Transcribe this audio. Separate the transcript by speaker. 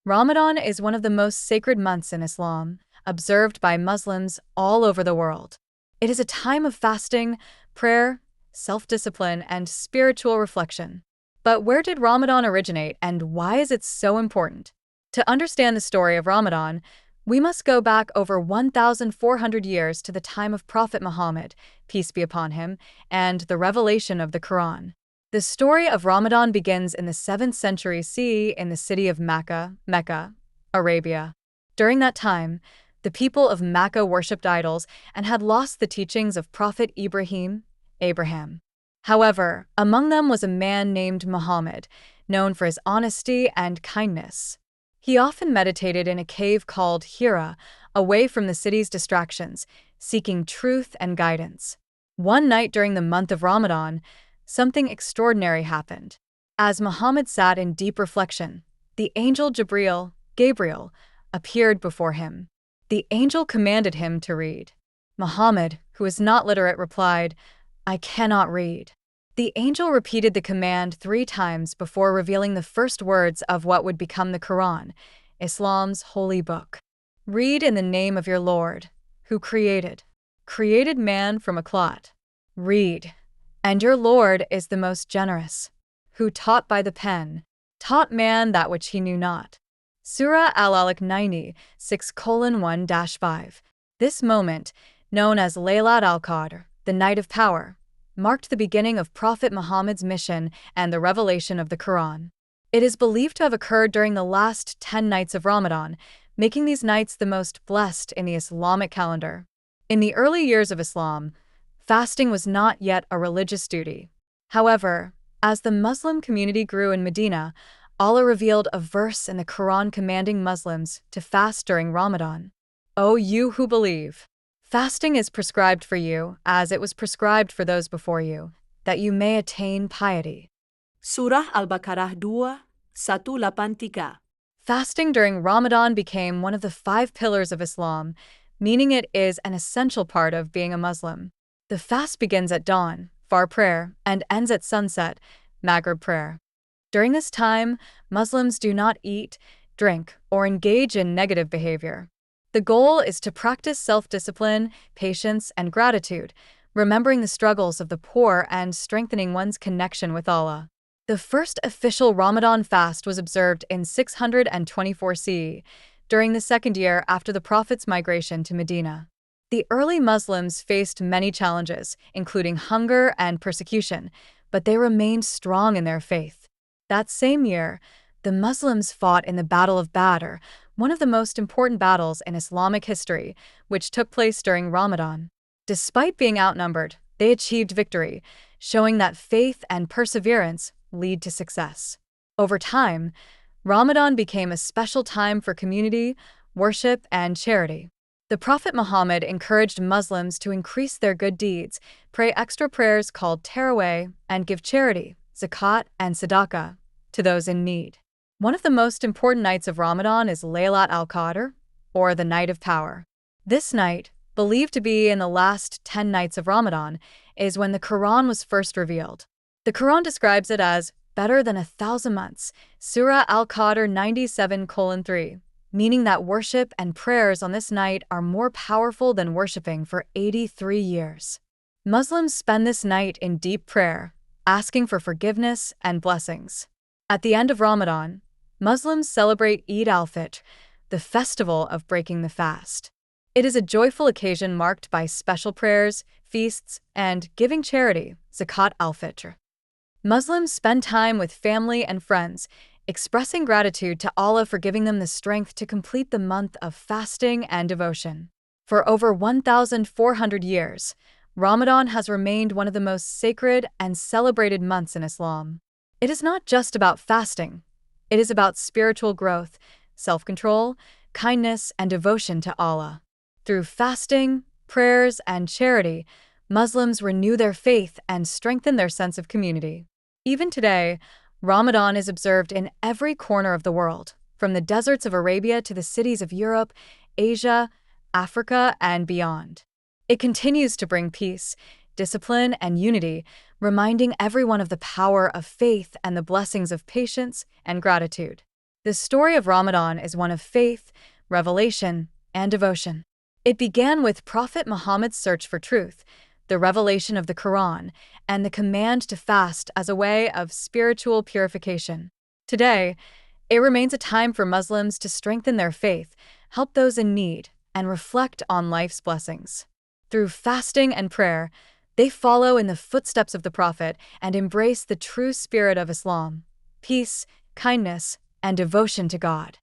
Speaker 1: Ramadan is one of the most sacred months in Islam, observed by Muslims all over the world. It is a time of fasting, prayer, self-discipline, and spiritual reflection. But where did Ramadan originate and why is it so important? To understand the story of Ramadan, we must go back over 1,400 years to the time of Prophet Muhammad, peace be upon him, and the revelation of the Quran. The story of Ramadan begins in the 7th century CE in the city of Mecca, Arabia. During that time, the people of Mecca worshipped idols and had lost the teachings of Prophet Abraham. However, among them was a man named Muhammad, known for his honesty and kindness. He often meditated in a cave called Hira, away from the city's distractions, seeking truth and guidance. One night during the month of Ramadan, something extraordinary happened. As Muhammad sat in deep reflection, the angel Gabriel, appeared before him. The angel commanded him to read. Muhammad, who was not literate, replied, "I cannot read." The angel repeated the command 3 times before revealing the first words of what would become the Quran, Islam's holy book. "Read in the name of your Lord, who created man from a clot. Read. And your Lord is the most generous, who taught by the pen, taught man that which he knew not." Surah Al-Alaq 96:1-5. This moment, known as Laylat al-Qadr, the Night of Power, marked the beginning of Prophet Muhammad's mission and the revelation of the Quran. It is believed to have occurred during the last 10 nights of Ramadan, making these nights the most blessed in the Islamic calendar. In the early years of Islam, fasting was not yet a religious duty. However, as the Muslim community grew in Medina, Allah revealed a verse in the Quran commanding Muslims to fast during Ramadan. "O you who believe, fasting is prescribed for you as it was prescribed for those before you, that you may attain piety."
Speaker 2: Surah Al-Baqarah 2:183.
Speaker 1: Fasting during Ramadan became one of the 5 pillars of Islam, meaning it is an essential part of being a Muslim. The fast begins at dawn, Fajr prayer, and ends at sunset, Maghrib prayer. During this time, Muslims do not eat, drink, or engage in negative behavior. The goal is to practice self-discipline, patience, and gratitude, remembering the struggles of the poor and strengthening one's connection with Allah. The first official Ramadan fast was observed in 624 CE, during the 2nd year after the Prophet's migration to Medina. The early Muslims faced many challenges, including hunger and persecution, but they remained strong in their faith. That same year, the Muslims fought in the Battle of Badr, one of the most important battles in Islamic history, which took place during Ramadan. Despite being outnumbered, they achieved victory, showing that faith and perseverance lead to success. Over time, Ramadan became a special time for community, worship, and charity. The Prophet Muhammad encouraged Muslims to increase their good deeds, pray extra prayers called Tarawih, and give charity, zakat, and sadaqah, to those in need. One of the most important nights of Ramadan is Laylat al-Qadr, or the Night of Power. This night, believed to be in the last 10 nights of Ramadan, is when the Quran was first revealed. The Quran describes it as better than 1,000 months, Surah Al-Qadr 97:3, meaning that worship and prayers on this night are more powerful than worshiping for 83 years. Muslims spend this night in deep prayer, asking for forgiveness and blessings. At the end of Ramadan, Muslims celebrate Eid al-Fitr, the festival of breaking the fast. It is a joyful occasion marked by special prayers, feasts, and giving charity, zakat al-Fitr. Muslims spend time with family and friends, expressing gratitude to Allah for giving them the strength to complete the month of fasting and devotion. For over 1,400 years, Ramadan has remained one of the most sacred and celebrated months in Islam. It is not just about fasting. It is about spiritual growth, self-control, kindness, and devotion to Allah. Through fasting, prayers, and charity, Muslims renew their faith and strengthen their sense of community. Even today, Ramadan is observed in every corner of the world, from the deserts of Arabia to the cities of Europe, Asia, Africa, and beyond. It continues to bring peace, discipline, and unity, reminding everyone of the power of faith and the blessings of patience and gratitude. The story of Ramadan is one of faith, revelation, and devotion. It began with Prophet Muhammad's search for truth, the revelation of the Quran, and the command to fast as a way of spiritual purification. Today, it remains a time for Muslims to strengthen their faith, help those in need, and reflect on life's blessings. Through fasting and prayer, they follow in the footsteps of the Prophet and embrace the true spirit of Islam: peace, kindness, and devotion to God.